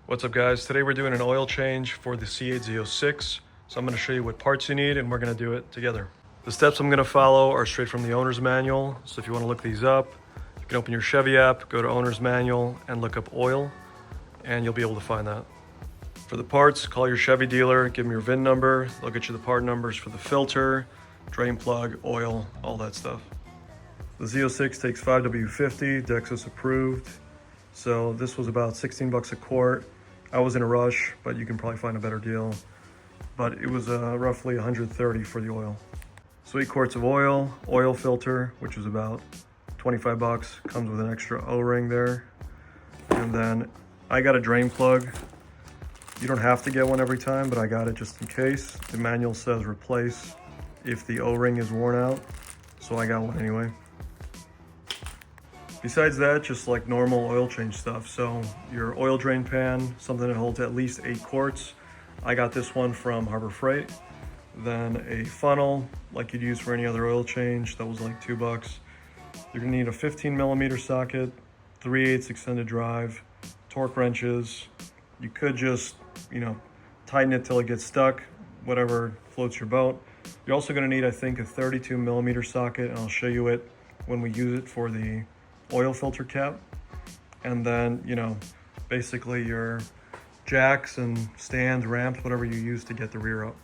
What's up guys? Today we're doing an oil change for the C8 Z06. So I'm going to show you what parts you need and we're going to do it together. The steps I'm going to follow are straight from the owner's manual. So if you want to look these up, you can open your Chevy app, go to owner's manual and look up oil and you'll be able to find that. For the parts, call your Chevy dealer, give them your VIN number. They'll get you the part numbers for the filter, drain plug, oil, all that stuff. The Z06 takes 5W50, Dexus approved. So this was about 16 bucks a quart. I was in a rush, but you can probably find a better deal. But it was roughly 130 for the oil. So 8 quarts of oil, oil filter, which is about 25 bucks. Comes with an extra O-ring there. And then I got a drain plug. You don't have to get one every time, but I got it just in case. The manual says replace if the O-ring is worn out. So I got one anyway. Besides that, just like normal oil change stuff. So your oil drain pan, something that holds at least 8 quarts. I got this one from Harbor Freight. Then a funnel, like you'd use for any other oil change, that was like 2 bucks. You're gonna need a 15mm socket, 3/8 extended drive, torque wrenches. You could just, tighten it till it gets stuck, whatever floats your boat. You're also gonna need, I think, a 32mm socket, and I'll show you it when we use it for the oil filter cap. And then, basically your jacks and stands, ramps, whatever you use to get the rear up.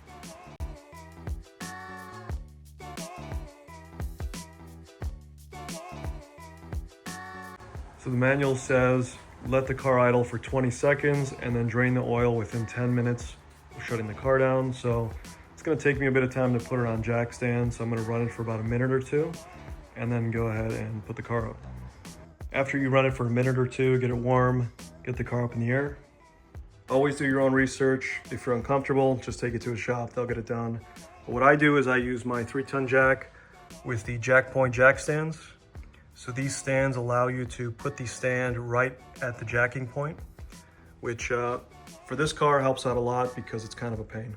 So the manual says, let the car idle for 20 seconds and then drain the oil within 10 minutes of shutting the car down. So it's gonna take me a bit of time to put it on jack stand. So I'm gonna run it for about a minute or two and then go ahead and put the car up. After you run it for a minute or two, get it warm, get the car up in the air. Always do your own research. If you're uncomfortable, just take it to a shop, they'll get it done. But what I do is I use my 3-ton jack with the jack point jack stands. So these stands allow you to put the stand right at the jacking point, which for this car helps out a lot because it's kind of a pain.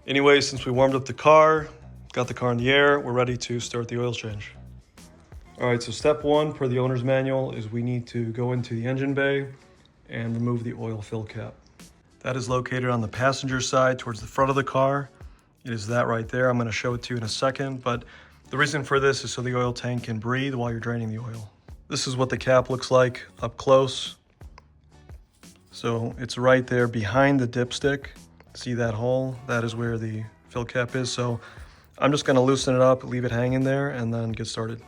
Anyway, since we warmed up the car, got the car in the air, we're ready to start the oil change. All right, so step 1 per the owner's manual is we need to go into the engine bay and remove the oil fill cap. That is located on the passenger side towards the front of the car. It is that right there. I'm gonna show it to you in a second, but the reason for this is so the oil tank can breathe while you're draining the oil. This is what the cap looks like up close. So it's right there behind the dipstick. See that hole? That is where the fill cap is. So I'm just gonna loosen it up, leave it hanging there, and then get started.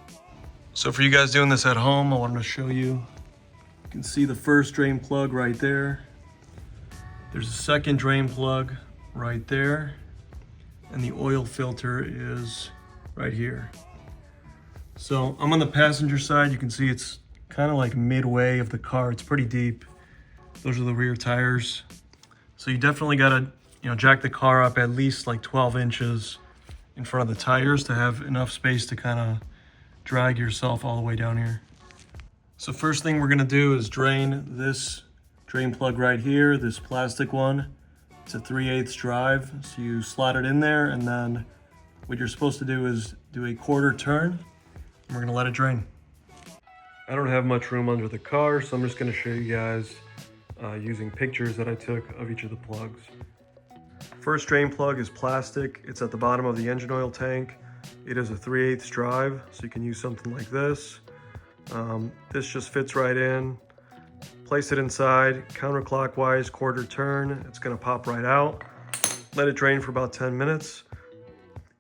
So for you guys doing this at home, I wanted to show you. You can see the first drain plug right there. There's a second drain plug right there. And the oil filter is right here. So I'm on the passenger side. You can see it's kind of like midway of the car. It's pretty deep. Those are the rear tires. So you definitely gotta, jack the car up at least like 12 inches in front of the tires to have enough space to kind of drag yourself all the way down here. So first thing we're gonna do is drain this drain plug right here, this plastic one. It's a 3/8 drive. So you slot it in there, and then what you're supposed to do is do a quarter turn, and we're gonna let it drain. I don't have much room under the car, so I'm just gonna show you guys using pictures that I took of each of the plugs. First drain plug is plastic. It's at the bottom of the engine oil tank. It is a 3/8 drive, so you can use something like this. This just fits right in. Place it inside, counterclockwise, quarter turn. It's gonna pop right out. Let it drain for about 10 minutes.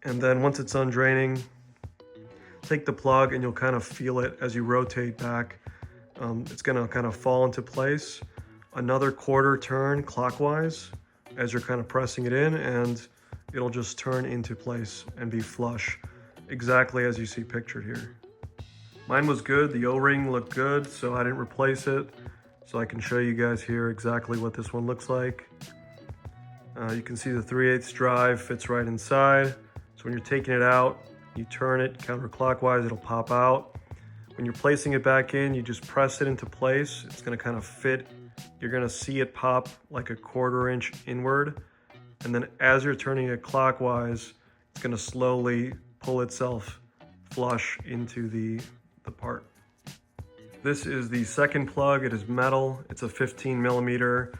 And then once it's done draining, take the plug and you'll kind of feel it as you rotate back. It's gonna kind of fall into place. Another quarter turn clockwise as you're kind of pressing it in, and it'll just turn into place and be flush, exactly as you see pictured here. Mine was good, the O-ring looked good, so I didn't replace it. So I can show you guys here exactly what this one looks like. You can see the 3/8 drive fits right inside. So when you're taking it out, you turn it counterclockwise, it'll pop out. When you're placing it back in, you just press it into place. It's gonna kind of fit. You're gonna see it pop like a 1/4 inch inward. And then as you're turning it clockwise, it's gonna slowly pull itself flush into the part. This is the second plug. It is metal. It's a 15mm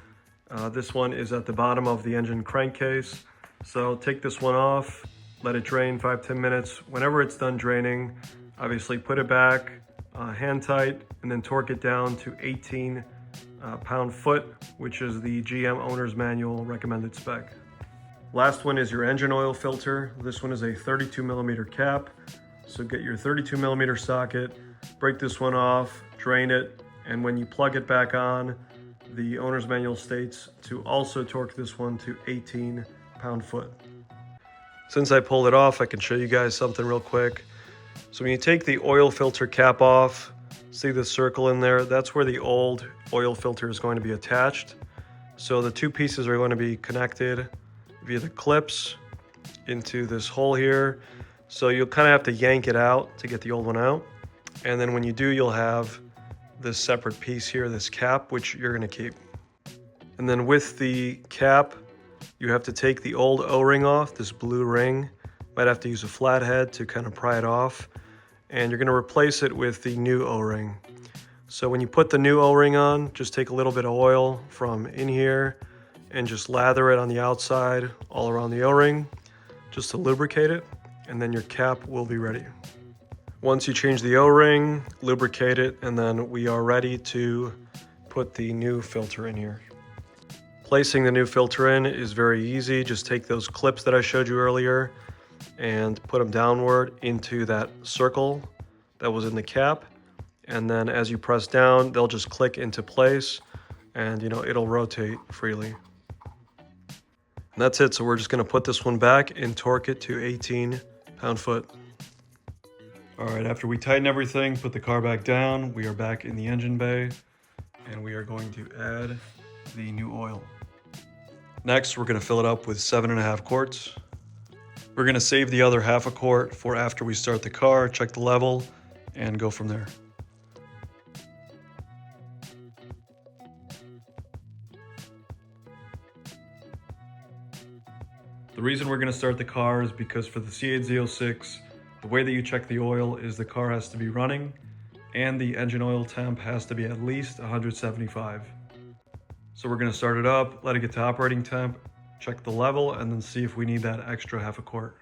This one is at the bottom of the engine crankcase. So take this one off, let it drain 5-10 minutes. Whenever it's done draining, obviously put it back, hand tight, and then torque it down to 18 pound-foot, which is the GM owner's manual recommended spec. Last one is your engine oil filter. This one is a 32 millimeter cap. So get your 32 millimeter socket, break this one off, drain it, and when you plug it back on, the owner's manual states to also torque this one to 18 pound-foot. Since I pulled it off, I can show you guys something real quick. So when you take the oil filter cap off, see the circle in there? That's where the old oil filter is going to be attached. So the two pieces are going to be connected via the clips into this hole here. So you'll kind of have to yank it out to get the old one out. And then when you do, you'll have this separate piece here, this cap, which you're going to keep. And then with the cap, you have to take the old O-ring off, this blue ring. Might have to use a flathead to kind of pry it off. And you're going to replace it with the new O-ring. So when you put the new O-ring on, just take a little bit of oil from in here and just lather it on the outside all around the O-ring just to lubricate it, and then your cap will be ready. Once you change the O-ring, lubricate it, and then we are ready to put the new filter in here. Placing the new filter in is very easy. Just take those clips that I showed you earlier and put them downward into that circle that was in the cap. And then as you press down, they'll just click into place and it'll rotate freely. And that's it. So we're just going to put this one back and torque it to 18 pound-foot. All right, after we tighten everything, put the car back down, we are back in the engine bay and we are going to add the new oil. Next, we're going to fill it up with 7.5 quarts. We're going to save the other half a quart for after we start the car, check the level, and go from there. The reason we're going to start the car is because for the C8 Z06, the way that you check the oil is the car has to be running and the engine oil temp has to be at least 175. So we're going to start it up, let it get to operating temp, check the level, and then see if we need that extra half a quart.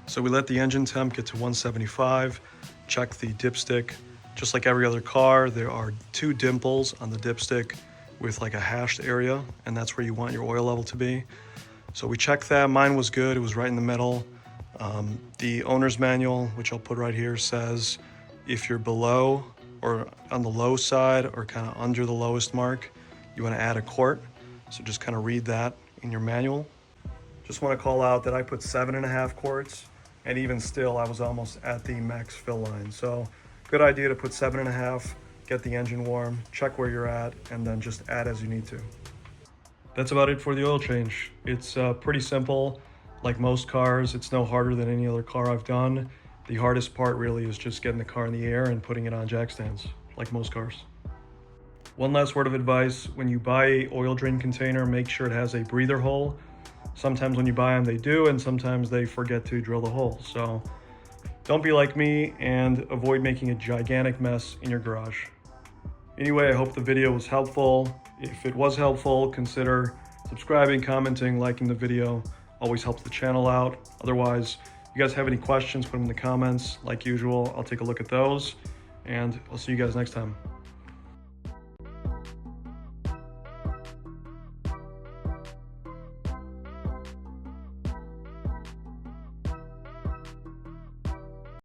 So we let the engine temp get to 175, check the dipstick. Just like every other car, there are 2 dimples on the dipstick with like a hashed area, and that's where you want your oil level to be. So we checked that, mine was good, it was right in the middle. The owner's manual, which I'll put right here, says if you're below or on the low side or kind of under the lowest mark, you want to add a quart. So just kind of read that in your manual. Just want to call out that I put 7.5 quarts, and even still, I was almost at the max fill line. So good idea to put 7.5, get the engine warm, check where you're at, and then just add as you need to. That's about it for the oil change. It's pretty simple. Like most cars, it's no harder than any other car I've done. The hardest part really is just getting the car in the air and putting it on jack stands, like most cars. One last word of advice, when you buy an oil drain container, make sure it has a breather hole. Sometimes when you buy them, they do, and sometimes they forget to drill the hole. So don't be like me and avoid making a gigantic mess in your garage. Anyway, I hope the video was helpful. If it was helpful, consider subscribing, commenting, liking the video. Always helps the channel out. Otherwise, if you guys have any questions, put them in the comments. Like usual, I'll take a look at those, and I'll see you guys next time.